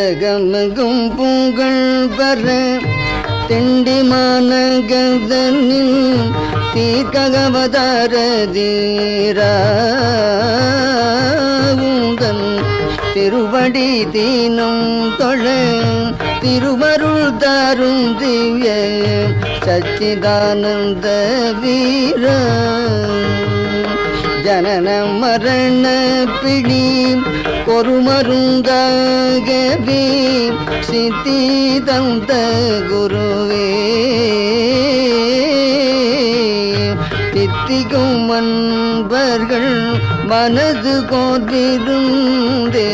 தெகமெங்கும் புகழ் பெற திண்டிமான கதனில் தீர்க்ககவதார தீராவுந்தன் திருவடி தீனம் தொழ திருவருள் தாரும் திவ்ய சச்சிதானந்த வீர ஜனன மரண பிடி கொருமருந்தாகவே சித்தி தந்த குருவே தித்திக்கும் அன்பர்கள் மனது கோர்விருந்தே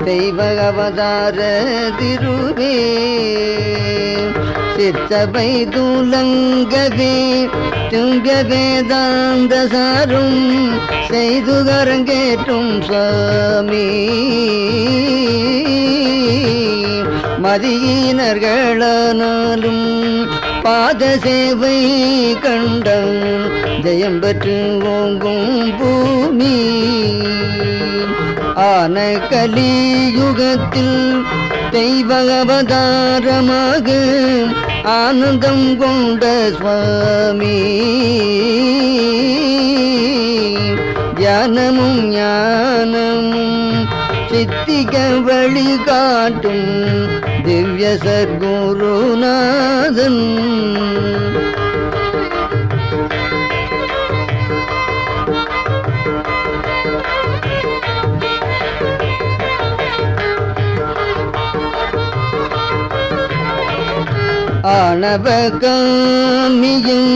தெய்வ அவதார திருவே சித்தபை துலங்கவே துங்க வேதாந்த சாரும் செய்து கரங்கேற்றும் சுவாமி மதியினர்களானாலும் பாத சேவை கண்டம் ஜெயம் பெற்று ஓங்கும் பூமி ஆன கலியுகத்தில் தெய்வ அவதாரமாக ஆனந்தம் கொண்ட சுவாமி தியானமும் ஞானமும் சித்திக வழி காட்டும் திவ்ய சத்குருநாதன் ஆணவ காமியும்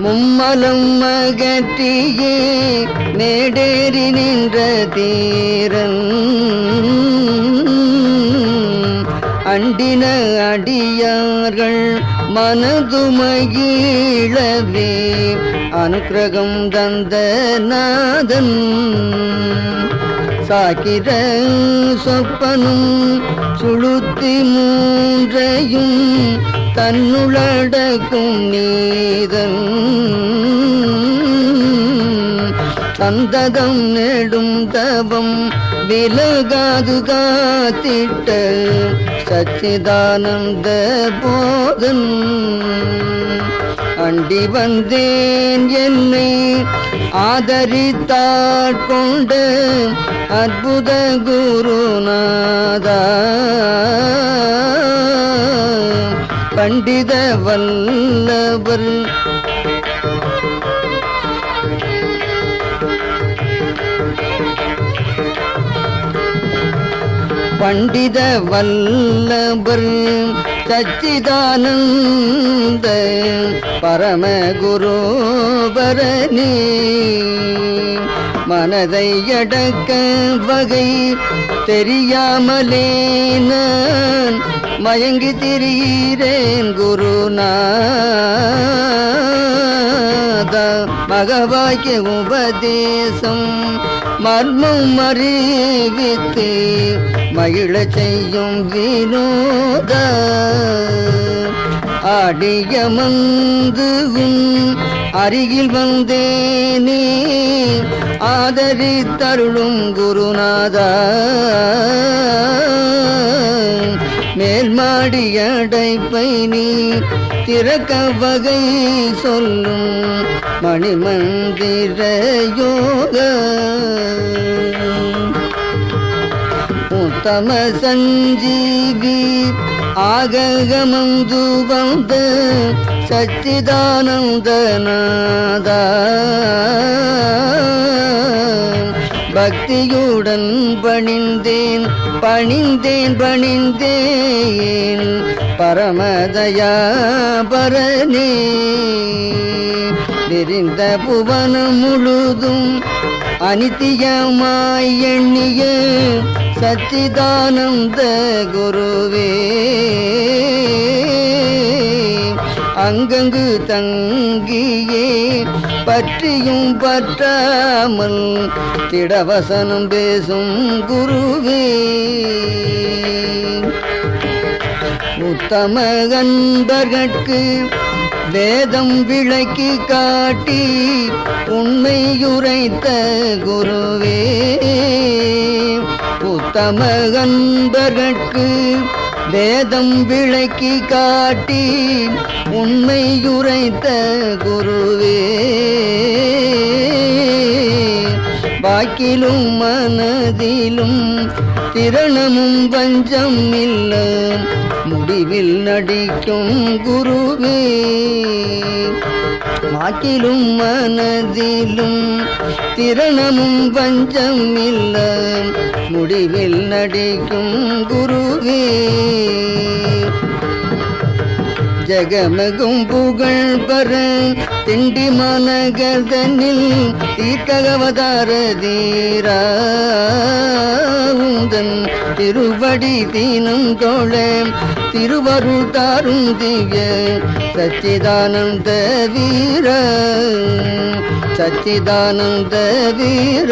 மும்மலம் அகற்றியே மேடேறி நின்ற தீரன் அண்டின அடியார்கள் மனது மகிழவே அனுக்கிரகம் தந்த நாதன் சாக்கிர சொப்பனும் சுளுத்தி மூன்றையும் தன்னுளடக்கும் நீதன் சந்ததம் நெடும் தவம் விலகாது காத்திட்ட சச்சிதானந்த போதன் அண்டி வந்தேன் என்னை ஆதரித்தாட்கொண்ட அற்புத குருநாதா பண்டித வல்லவர் பண்டித வல்லவர் சச்சிதானந்த பரம குருபரணி மனதை அடக்க வகை தெரியாமலே நான் மயங்கி திரிகிறேன் குருநாதா மகவாக்கிய உபதேசம் மர்மம் அறிவித்து மகிழ செய்யும் வினோத ஆடியமந்துகும் அருகில் வந்தேனே ஆதரித்தருளும் குருநாதா மேல்மாடி அடைப்பை நீ திறக்க வகை சொல்லும் மணிமந்திர யோக உத்தம சஞ்சீவி ஆகமந்து வந்த சச்சிதானந்தநாதா பக்தியுடன் பணிந்தேன் பரமதயா பரனே விரிந்த புவனம் முழுதும் அனித்தியமாய் எண்ணிய சச்சிதானந்த குருவே அங்கங்கு தங்கியே பற்றியும் பற்றாமல் திடவசனம் பேசும் குருவே உத்தம அன்பர்கட்கு வேதம் விளக்கி காட்டி உண்மையுரைத்த குருவே தமகன்பர்கட்கு வேதம் விளக்கி காட்டி உண்மையுரைத்த குருவே வாக்கிலும் மனதிலும் திறனமும் வஞ்சம் இல்ல முடிவில் நடிக்கும் குருவே வாக்கிலும் மனதிலும் திறனமும் வஞ்சம் இல்ல முடிவில் நடிக்கும் குருவே ஜகமகும் புகழ் பர திண்டி மனகதனில் தீர்க்கவதார தீராவுந்தன் திருவடி தீனம் தோழ திருவருள் தாரும் திவ்ய சச்சிதானந்த வீர சச்சிதானந்த வீர